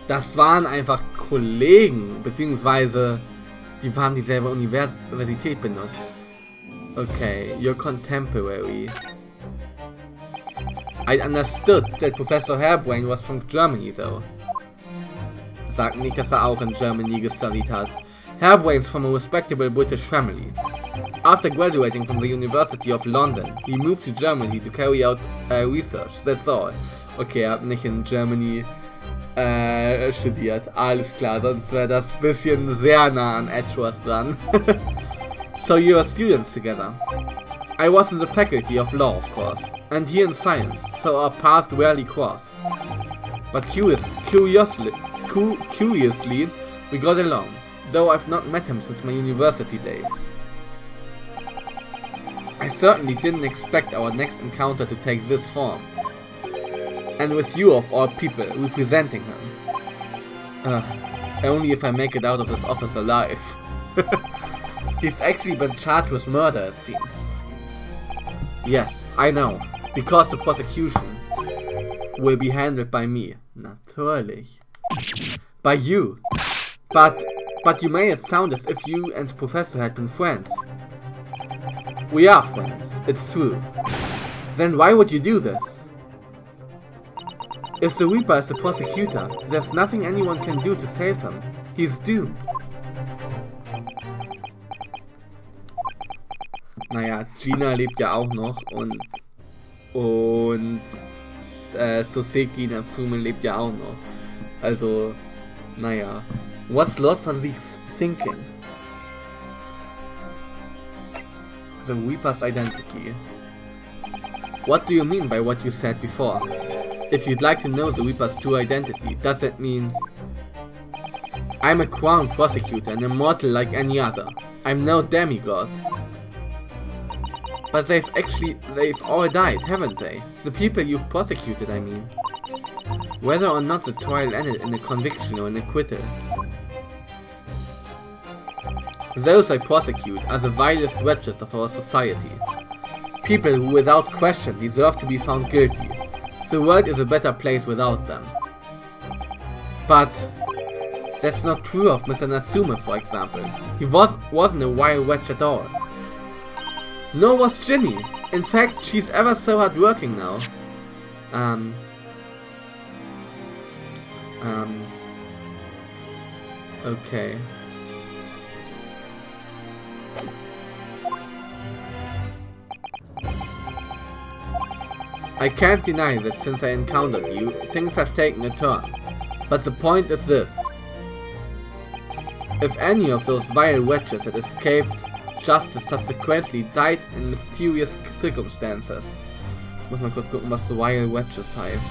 Das waren einfach Kollegen, beziehungsweise die haben dieselbe Universität benutzt. Okay, your contemporary. I understood that Professor Hairbrain was from Germany, though. Sagt nicht, dass er auch in Germany gestudied hat. Hairbrain's from a respectable British family. After graduating from the University of London, he moved to Germany to carry out research. That's all. Okay, er hat nicht in Germany studiert. Alles klar, sonst wäre das ein bisschen sehr nah an Edgeworth dran. So you are students together. I was in the faculty of law, of course, and he in science, so our paths rarely cross. But curiously, we got along, though I've not met him since my university days. I certainly didn't expect our next encounter to take this form. And with you of all people, representing him. Only if I make it out of this office alive. He's actually been charged with murder, it seems. Yes, I know, because the prosecution will be handled by me. Natürlich. By you. But you made it sound as if you and the professor had been friends. We are friends, it's true. Then why would you do this? If the Reaper is the prosecutor, there's nothing anyone can do to save him. He's doomed. Naja, Gina lebt ja auch noch und Soseki Natsume lebt ja auch noch. Also, naja. What's Lord von Zieks thinking? The Reaper's identity. What do you mean by what you said before? If you'd like to know the Reaper's true identity, does that mean... I'm a crown prosecutor and immortal like any other. I'm no demigod. But they've all died, haven't they? The people you've prosecuted, I mean. Whether or not the trial ended in a conviction or an acquittal. Those I prosecute are the vilest wretches of our society. People who without question deserve to be found guilty. The world is a better place without them. But that's not true of Mr. Natsume, for example. He wasn't a vile wretch at all. Nor was Ginny. In fact, she's ever so hardworking now. Okay. I can't deny that since I encountered you, things have taken a turn. But the point is this. If any of those vile wretches had escaped justice subsequently died in mysterious circumstances. Ich muss mal kurz gucken, was so vile wretches heißt.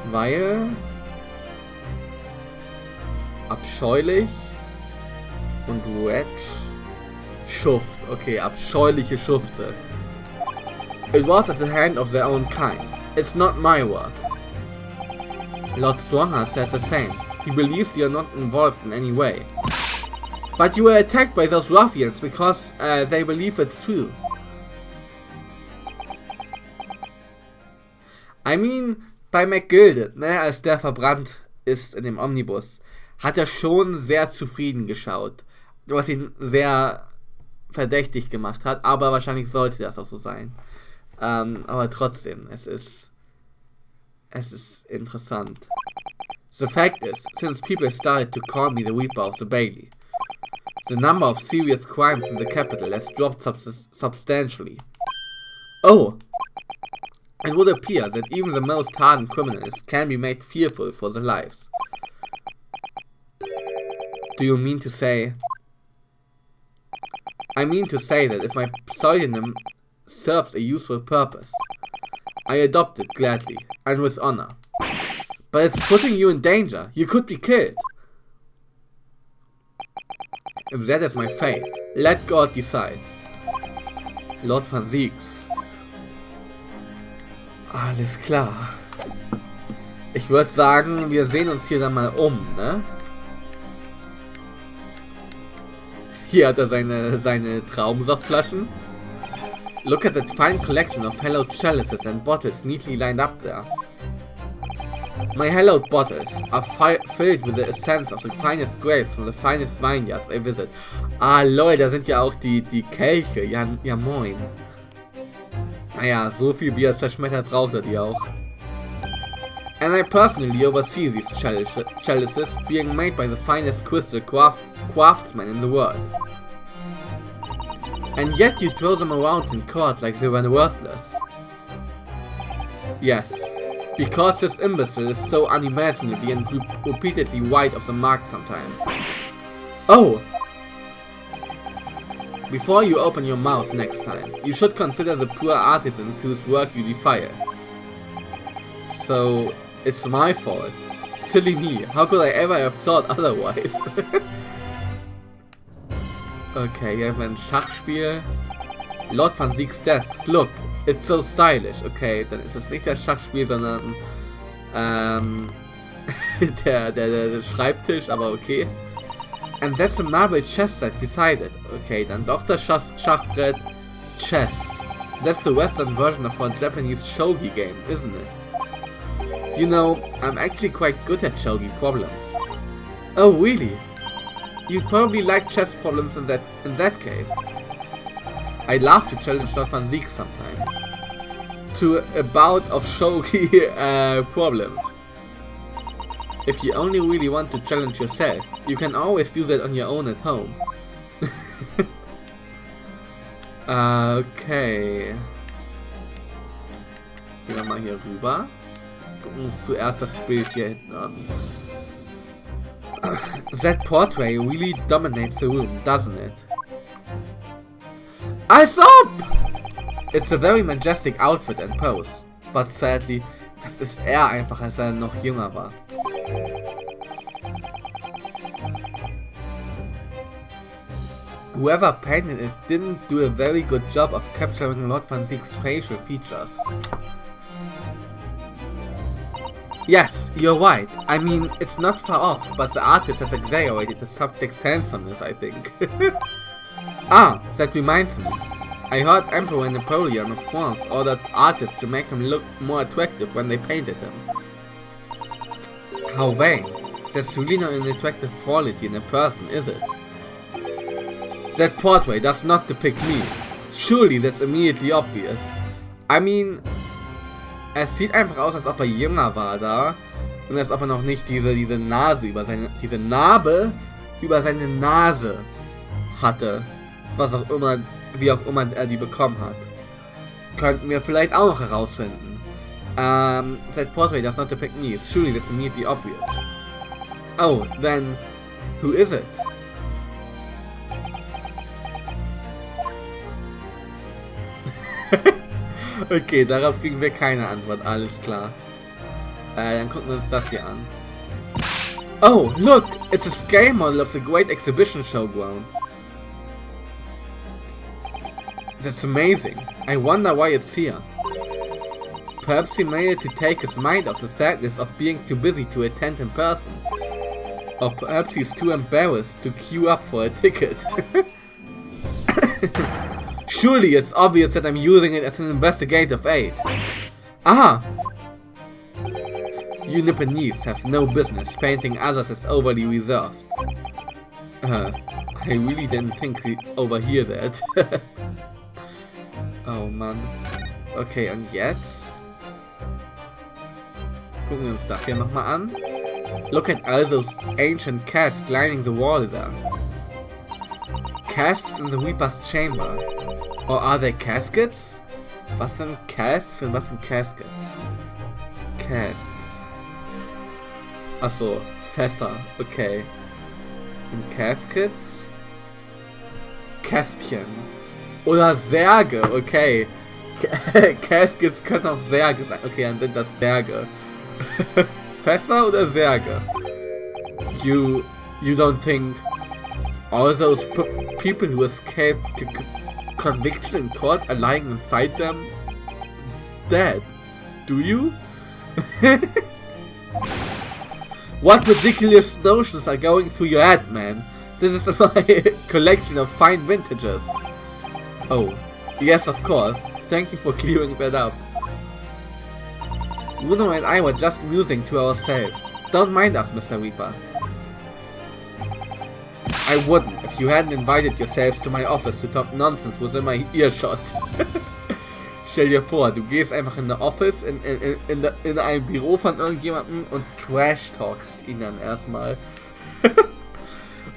Vile, abscheulich und wretch, Schuft. Okay, abscheuliche Schufte. It was at the hand of their own kind. It's not my work. Lord Strongheart said the same. He believes you are not involved in any way. But you were attacked by those ruffians because they believe it's true. I mean, bei McGilded, ne, als der verbrannt ist in dem Omnibus, hat er schon sehr zufrieden geschaut. Was ihn sehr verdächtig gemacht hat, aber wahrscheinlich sollte das auch so sein. Aber trotzdem, es ist interessant. The fact is, since people started to call me the Reaper of the Bailey, the number of serious crimes in the capital has dropped substantially. Oh! It would appear that even the most hardened criminals can be made fearful for their lives. Do you mean to say... I mean to say that if my pseudonym serves a useful purpose, I adopt it gladly, and with honor. But it's putting you in danger. You could be killed. If that is my fate, let God decide. Lord von Zieks. Alles klar. Ich würde sagen, wir sehen uns hier dann mal um, ne? Hier hat er seine Traumsaftflaschen. Look at that fine collection of hallowed chalices and bottles neatly lined up there. My hallowed bottles are filled with the essence of the finest grapes from the finest vineyards I visit. Ah, lol, da sind ja auch die Kelche. Ja moin. Naja, so viel Bier zerschmettert braucht er die auch. And I personally oversee these chalices being made by the finest crystal craftsmen in the world. And yet you throw them around in court like they were worthless. Yes, because this imbecile is so unimaginably and repeatedly wide of the mark sometimes. Oh! Before you open your mouth next time, you should consider the poor artisans whose work you defile. So, it's my fault. Silly me, how could I ever have thought otherwise? Okay, hier haben wir ein Schachspiel. Lord van Zieks Desk, look, it's so stylish. Okay, dann ist es nicht das Schachspiel, sondern der Schreibtisch, aber okay. And that's a marble chess set beside it. Okay, dann doch das Schachbrett Chess. That's the Western version of our Japanese shogi game, isn't it? You know, I'm actually quite good at shogi problems. Oh, really? You'd probably like chess problems in that case. I'd love to challenge Lord van Zieks sometime to a bout of shogi problems. If you only really want to challenge yourself, you can always do that on your own at home. Okay. Gehen wir mal hier rüber. Gucken uns zuerst das Bild hier hinten an. That portrait really dominates the room, doesn't it? Eyes up! It's a very majestic outfit and pose, but sadly, das ist er einfach, als er noch jünger war. Whoever painted it didn't do a very good job of capturing Lord van Zieks' facial features. Yes, you're right. I mean, it's not far off, but the artist has exaggerated the subject's handsomeness, I think. Ah, that reminds me. I heard Emperor Napoleon of France ordered artists to make him look more attractive when they painted him. How vain. That's really not an attractive quality in a person, is it? That portrait does not depict me. Surely that's immediately obvious. I mean, es sieht einfach aus, als ob er jünger war da und als ob er noch nicht diese Nase über diese Narbe über seine Nase hatte. Was auch immer, wie auch immer er die bekommen hat. Könnten wir vielleicht auch noch herausfinden. That portrait does not depict me. Surely that's immediately obvious. Oh, then, who is it? Okay, darauf kriegen wir keine Antwort, alles klar. Dann gucken wir uns das hier an. Oh, look! It's a scale model of the Great Exhibition Showground. That's amazing. I wonder why it's here. Perhaps he made it to take his mind off the sadness of being too busy to attend in person. Or perhaps he's too embarrassed to queue up for a ticket. Surely it's obvious that I'm using it as an investigative aid. Ah! You Nipponese have no business painting others as overly reserved. I really didn't think we'd overhear that. Oh Mann. Okay, und jetzt? Gucken wir uns das hier nochmal an. Look at all those ancient casks lining the wall there. Casks in the Reaper's chamber. Or are they caskets? Was sind casks und was sind caskets? Casks. Achso, Fässer, okay. Und Caskets? Kästchen. Oder Särge, okay. Caskets können auch Särge sein. Okay, dann sind das Särge. Fässer oder Särge? You don't think all those people who escaped conviction in court are lying inside them dead? Do you? What ridiculous notions are going through your head, man? This is my collection of fine vintages. Oh, yes, of course. Thank you for clearing that up. Bruno and I were just musing to ourselves. Don't mind us, Mr. Reaper. I wouldn't, if you hadn't invited yourselves to my office to talk nonsense within my earshot. Stell dir vor, du gehst einfach in der Office, in ein Büro von irgendjemandem und trash-talkst ihn dann erstmal.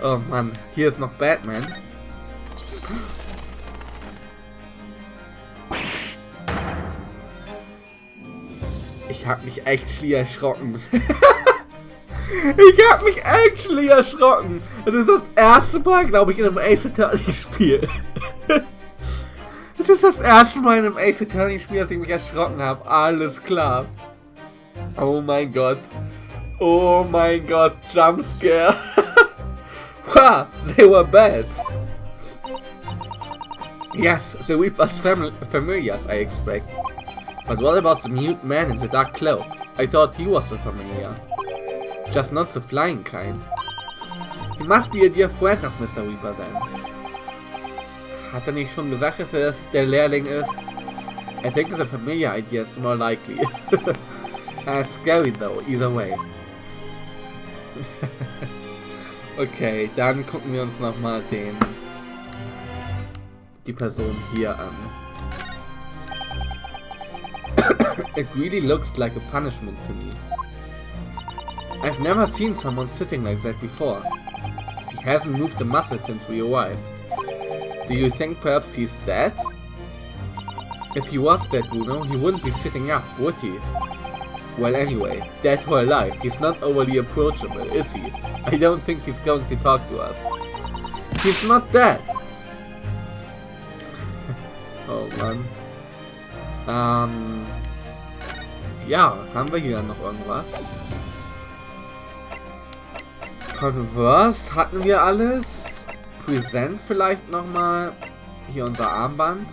Oh Mann, hier ist noch Batman. Ich hab mich actually erschrocken. Ich hab mich actually erschrocken. Das ist das erste Mal, glaube ich, in einem Ace Attorney Spiel. Das ist das erste Mal in einem Ace Attorney Spiel, dass ich mich erschrocken habe. Alles klar. Oh mein Gott. Oh mein Gott. Jumpscare. Wow, they were bats. Yes, the Reaper's familiars, I expect. But what about the mute man in the dark cloak? I thought he was the familiar. Just not the flying kind. He must be a dear friend of Mr. Reaper then. Hat er nicht schon gesagt, dass er der Lehrling ist? I think the familiar idea is more likely. Scary though, either way. Okay, dann gucken wir uns nochmal die Person hier an. It really looks like a punishment to me. I've never seen someone sitting like that before. He hasn't moved a muscle since we arrived. Do you think perhaps he's dead? If he was dead, Bruno, he wouldn't be sitting up, would he? Well anyway, dead or alive, he's not overly approachable, is he? I don't think he's going to talk to us. He's not dead! Oh Mann. Ja, haben wir hier noch irgendwas? Converse hatten wir alles. Present vielleicht nochmal. Hier unser Armband.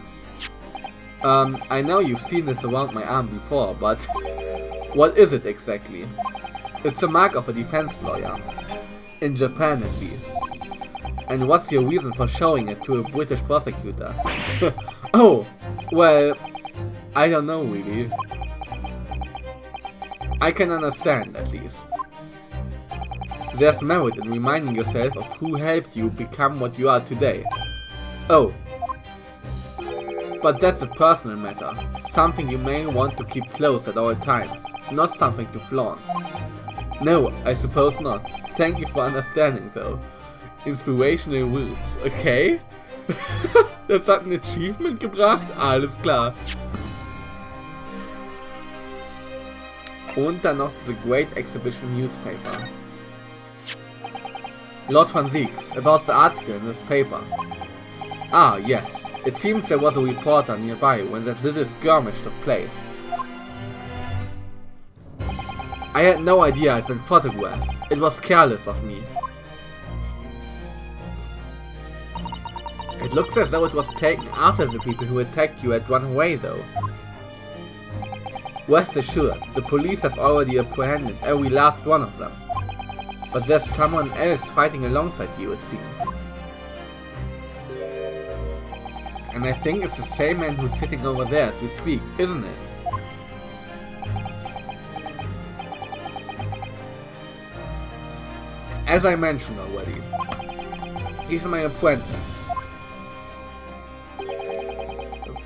I know you've seen this around my arm before, but what is it exactly? It's a mark of a defense lawyer. In Japan at least. And what's your reason for showing it to a British prosecutor? Oh, well, I don't know really. I can understand at least. There's merit in reminding yourself of who helped you become what you are today. Oh. But that's a personal matter. Something you may want to keep close at all times. Not something to flaunt. No, I suppose not. Thank you for understanding though. Inspirational words. Okay. Das hat ein Achievement gebracht? Alles klar. Und dann noch The Great Exhibition Newspaper. Lord von Zieks, about the article in this paper. Ah, yes. It seems there was a reporter nearby when that little skirmish took place. I had no idea I'd been photographed. It was careless of me. It looks as though it was taken after the people who attacked you had run away though. Rest assured, the police have already apprehended every last one of them. But there's someone else fighting alongside you, it seems. And I think it's the same man who's sitting over there as we speak, isn't it? As I mentioned already, he's my apprentice.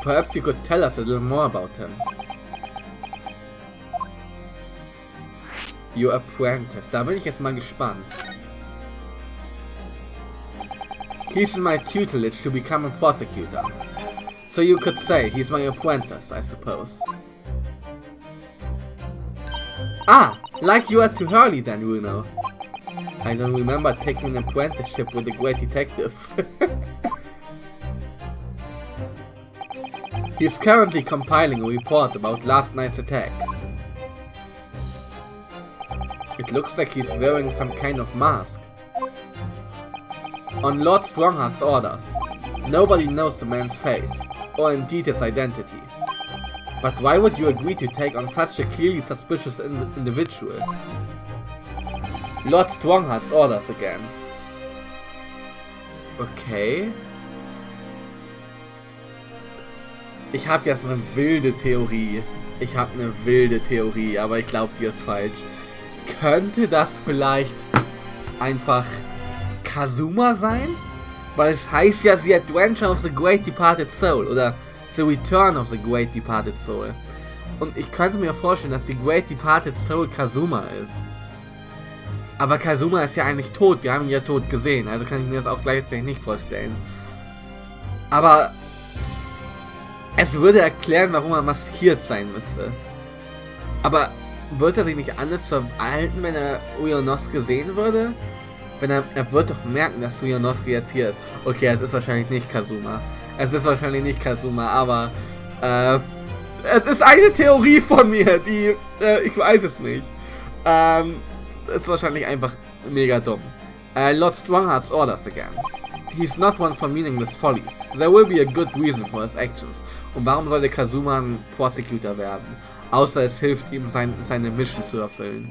Perhaps you could tell us a little more about him. Your apprentice, da bin ich jetzt mal gespannt. He's in my tutelage to become a prosecutor. So you could say he's my apprentice, I suppose. Ah, like you are too early then, Bruno. I don't remember taking an apprenticeship with a great detective. He's currently compiling a report about last night's attack. It looks like he's wearing some kind of mask. On Lord Strongheart's orders, nobody knows the man's face, or indeed his identity. But why would you agree to take on such a clearly suspicious individual? Lord Strongheart's orders again. Okay. Ich habe jetzt eine wilde Theorie. Ich habe eine wilde Theorie, aber ich glaube, die ist falsch. Könnte das vielleicht einfach Kazuma sein? Weil es heißt ja The Adventure of the Great Departed Soul oder The Return of the Great Departed Soul. Und ich könnte mir vorstellen, dass die Great Departed Soul Kazuma ist. Aber Kazuma ist ja eigentlich tot, wir haben ihn ja tot gesehen, also kann ich mir das auch gleichzeitig nicht vorstellen. Aber es würde erklären, warum er maskiert sein müsste. Aber wird er sich nicht anders verhalten, wenn er Uyonosuke sehen würde? Wenn er wird doch merken, dass Uyonosuke jetzt hier ist. Okay, es ist wahrscheinlich nicht Kazuma. Es ist wahrscheinlich nicht Kazuma, aber es ist eine Theorie von mir, die ich weiß es nicht. Ist wahrscheinlich einfach mega dumm. Lord Strongheart's orders again. He's not one for meaningless follies. There will be a good reason for his actions. Und warum sollte Kazuma ein Prosecutor werden? Außer es hilft ihm, seine Mission zu erfüllen.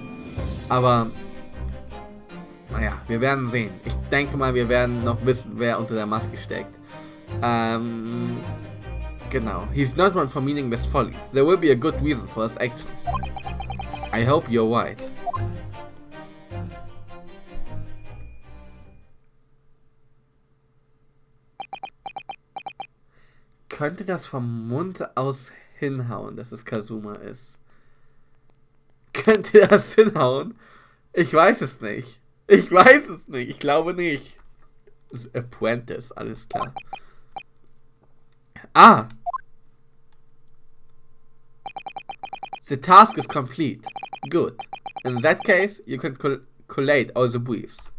Aber, naja, wir werden sehen. Ich denke mal, wir werden noch wissen, wer unter der Maske steckt. Genau. He's not one for meaningless follies. There will be a good reason for his actions. I hope you're right. Könnte das vom Mund aus hinhauen, dass es Kazuma ist? Könnte das hinhauen? Ich weiß es nicht. Ich weiß es nicht. Ich glaube nicht. Das ist Apprentice, alles klar. Ah! The task is complete. Good. In that case, you can collate all the briefs.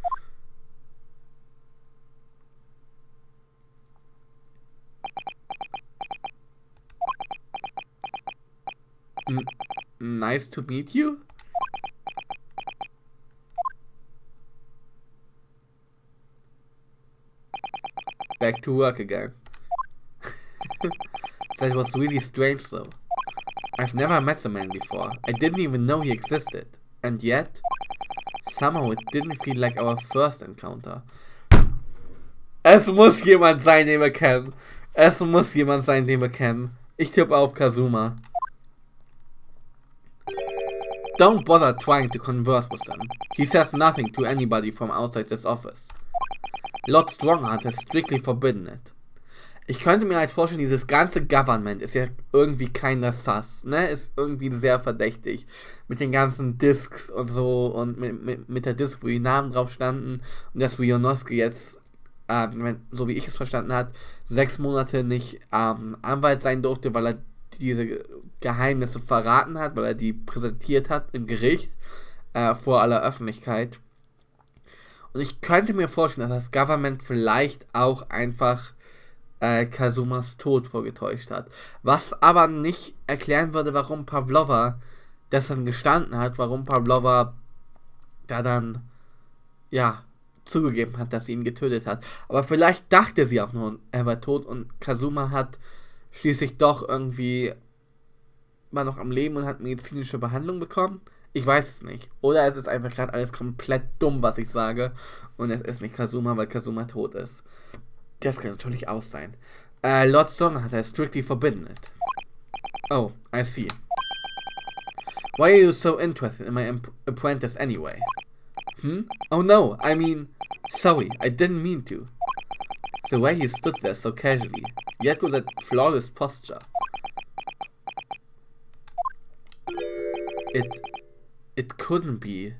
Nice to meet you. Back to work again. That was really strange though. I've never met the man before. I didn't even know he existed. And yet, somehow it didn't feel like our first encounter. Es muss jemand sein, den wir kennen. Es muss jemand sein, den wir kennen. Ich tippe auf Kazuma. Don't bother trying to converse with him. He says nothing to anybody from outside this office. Lord Strongheart has strictly forbidden it. Ich könnte mir halt vorstellen, dieses ganze Government ist ja irgendwie keiner Sus, ne? Ist irgendwie sehr verdächtig. Mit den ganzen Discs und so und mit der Disc, wo die Namen drauf standen und dass Uyonosuke jetzt, so wie ich es verstanden habe, 6 Monate nicht Anwalt sein durfte, weil er diese Geheimnisse verraten hat, weil er die präsentiert hat im Gericht vor aller Öffentlichkeit. Und ich könnte mir vorstellen, dass das Government vielleicht auch einfach Kazumas Tod vorgetäuscht hat. Was aber nicht erklären würde, warum Pavlova das dann gestanden hat, warum Pavlova da dann, ja, zugegeben hat, dass sie ihn getötet hat. Aber vielleicht dachte sie auch nur, er war tot und Kazuma hat schließlich doch irgendwie, war noch am Leben und hat medizinische Behandlung bekommen. Ich weiß es nicht. Oder es ist einfach gerade alles komplett dumm, was ich sage. Und es ist nicht Kazuma, weil Kazuma tot ist. Das kann natürlich auch sein. Lord Strongheart has strictly forbidden it. Oh, I see. Why are you so interested in my apprentice anyway? Oh no, I mean, sorry, I didn't mean to. The way he stood there so casually, yet with that flawless posture. It couldn't be.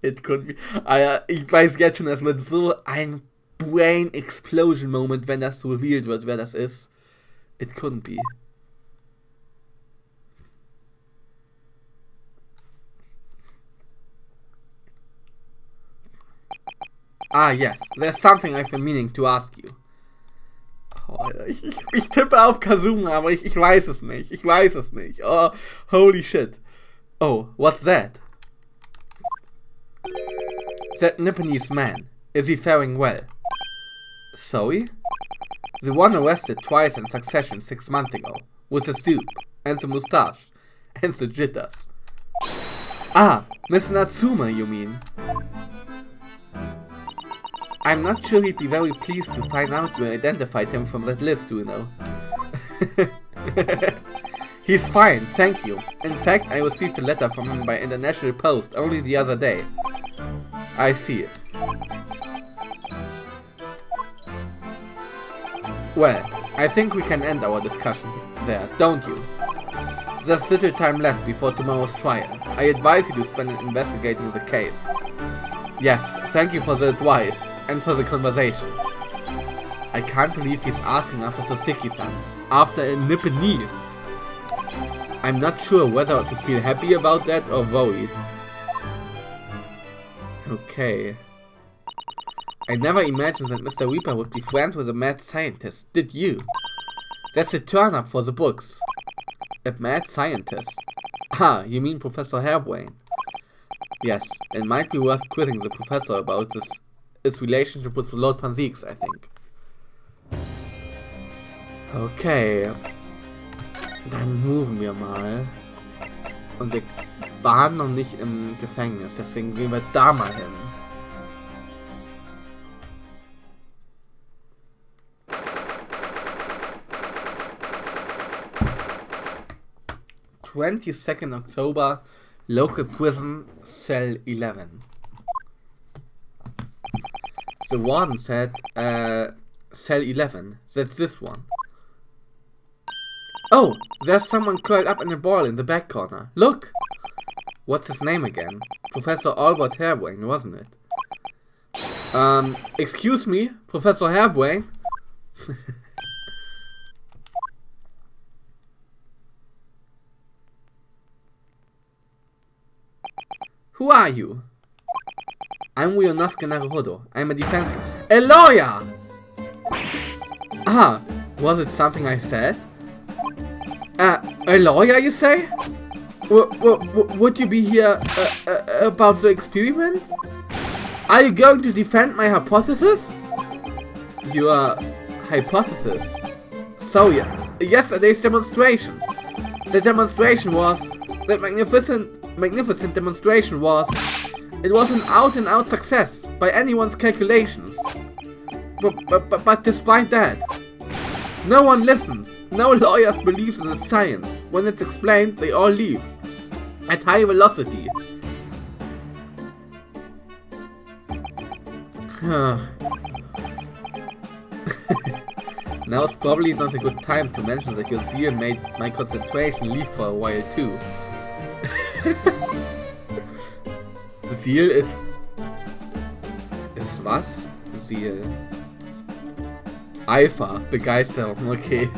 It couldn't be. Ich weiß jetzt schon, dass mit so ein Brain Explosion Moment, wenn das so revealed wird, wer das ist. It couldn't be. Ah, yes. There's something I've been meaning to ask you. Oh, ich tippe auf Kazuma, aber ich weiß es nicht. Ich weiß es nicht. Oh, holy shit. Oh, what's that? That Nipponese man. Is he faring well? Zoe? The one arrested twice in succession 6 months ago. With the stoop. And the moustache. And the jitters. Ah, Miss Natsume, you mean? I'm not sure he'd be very pleased to find out you identified him from that list, you know. He's fine, thank you. In fact, I received a letter from him by international post only the other day. I see. Well, I think we can end our discussion there, don't you? There's little time left before tomorrow's trial. I advise you to spend it investigating the case. Yes, thank you for the advice and for the conversation. I can't believe he's asking Officer Siki-san after a Nipponese. I'm not sure whether to feel happy about that or worried. Okay. I never imagined that Mr. Reaper would be friends with a mad scientist, did you? That's a turn-up for the books. A mad scientist? Ah, you mean Professor Hairbrain? Yes, it might be worth quizzing the professor about his relationship with Lord von Zieks, I think. Okay. Dann moven wir mal. Und wir waren noch nicht im Gefängnis, deswegen gehen wir da mal hin. (22nd October, local prison, cell 11. The warden said, cell 11, that's this one. Oh, there's someone curled up in a ball in the back corner. Look! What's his name again? Professor Albert Hairbrain, wasn't it? Excuse me, Professor Hairbrain? Who are you? I'm Ryunosuke Naruhodo. I'm a defense... A lawyer! Ah, was it something I said? A lawyer, you say? Would you be here about the experiment? Are you going to defend my hypothesis? Your hypothesis? So, yesterday's demonstration. The demonstration was... That magnificent demonstration was... It was an out-and-out success, by anyone's calculations. But despite that, no one listens. No lawyers believe in the science. When it's explained, they all leave. At high velocity. Now it's probably not a good time to mention that your zeal made my concentration leave for a while too. Ziel ist was? Ziel. Eifer, Begeisterung, okay.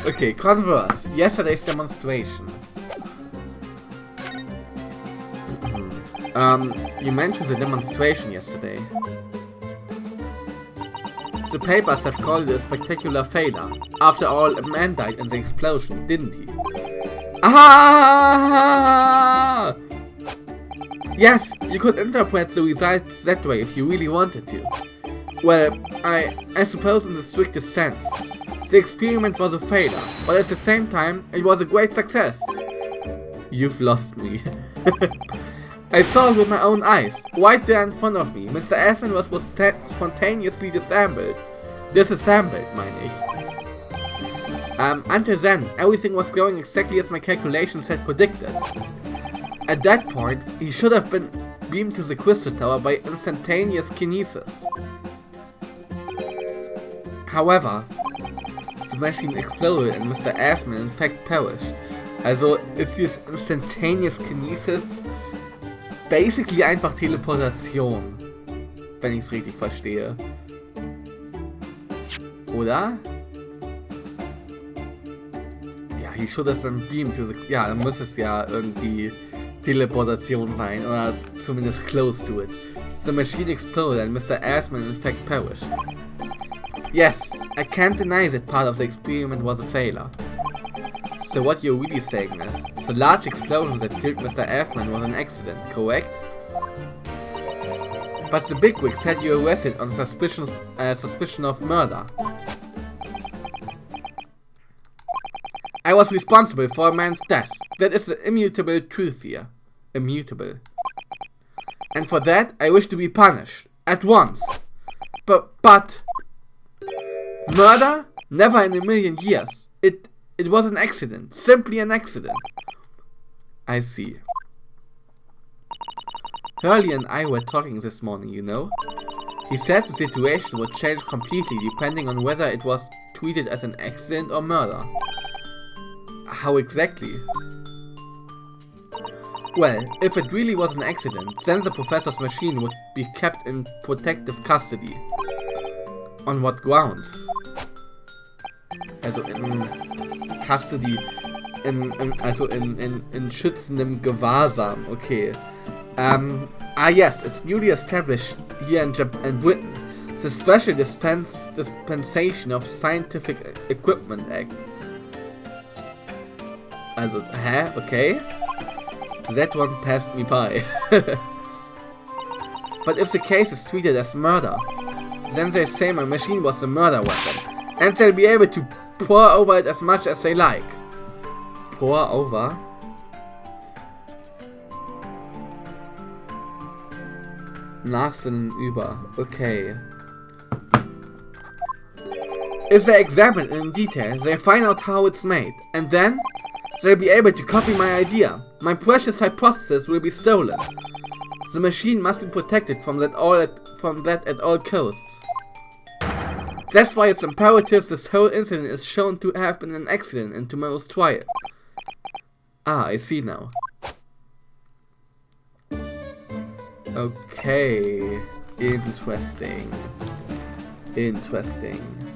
Okay, converse. Yesterday's demonstration. You mentioned the demonstration yesterday. The papers have called it a spectacular failure. After all, a man died in the explosion, didn't he? Ah! Yes, you could interpret the results that way if you really wanted to. Well, I suppose in the strictest sense. The experiment was a failure, but at the same time, it was a great success. You've lost me. I saw it with my own eyes. Right there in front of me, Mr. Asman was spontaneously disassembled, meine ich. Until then, everything was going exactly as my calculations had predicted. At that point, he should have been beamed to the Crystal Tower by instantaneous kinesis. However, the machine exploded and Mr. Asman in fact perished. Also ist dieses instantaneous kinesis basically einfach Teleportation, wenn ich es richtig verstehe. Oder? Ja, he should have been beamed to the... Ja, dann muss es ja irgendwie Teleportation sein, oder zumindest close to it. The machine exploded and Mr. Asman in fact perished. Yes, I can't deny that part of the experiment was a failure. So what you're really saying is, the large explosion that killed Mr. Asman was an accident, correct? But the bigwigs had you arrested on suspicion of murder. I was responsible for a man's death. That is the immutable truth here. Immutable. And for that, I wish to be punished. At once. But... Murder? Never in a million years. It was an accident. Simply an accident. I see. Hurley and I were talking this morning, you know. He said the situation would change completely depending on whether it was treated as an accident or murder. How exactly? Well, if it really was an accident, then the professor's machine would be kept in protective custody. On what grounds? Also in Custody, in schützendem Gewahrsam, okay. Yes, it's newly established here in Britain, the Special Dispensation of Scientific Equipment Act. Also, okay. That one passed me by. But if the case is treated as murder, then they say my machine was a murder weapon, and they'll be able to pour over it as much as they like. Pour over? Nachsinnen über. Okay. If they examine it in detail, they find out how it's made, and then they'll be able to copy my idea. My precious hypothesis will be stolen. The machine must be protected from that at all costs. That's why it's imperative this whole incident is shown to have been an accident in tomorrow's trial. Ah, I see now. Okay. Interesting. Interesting.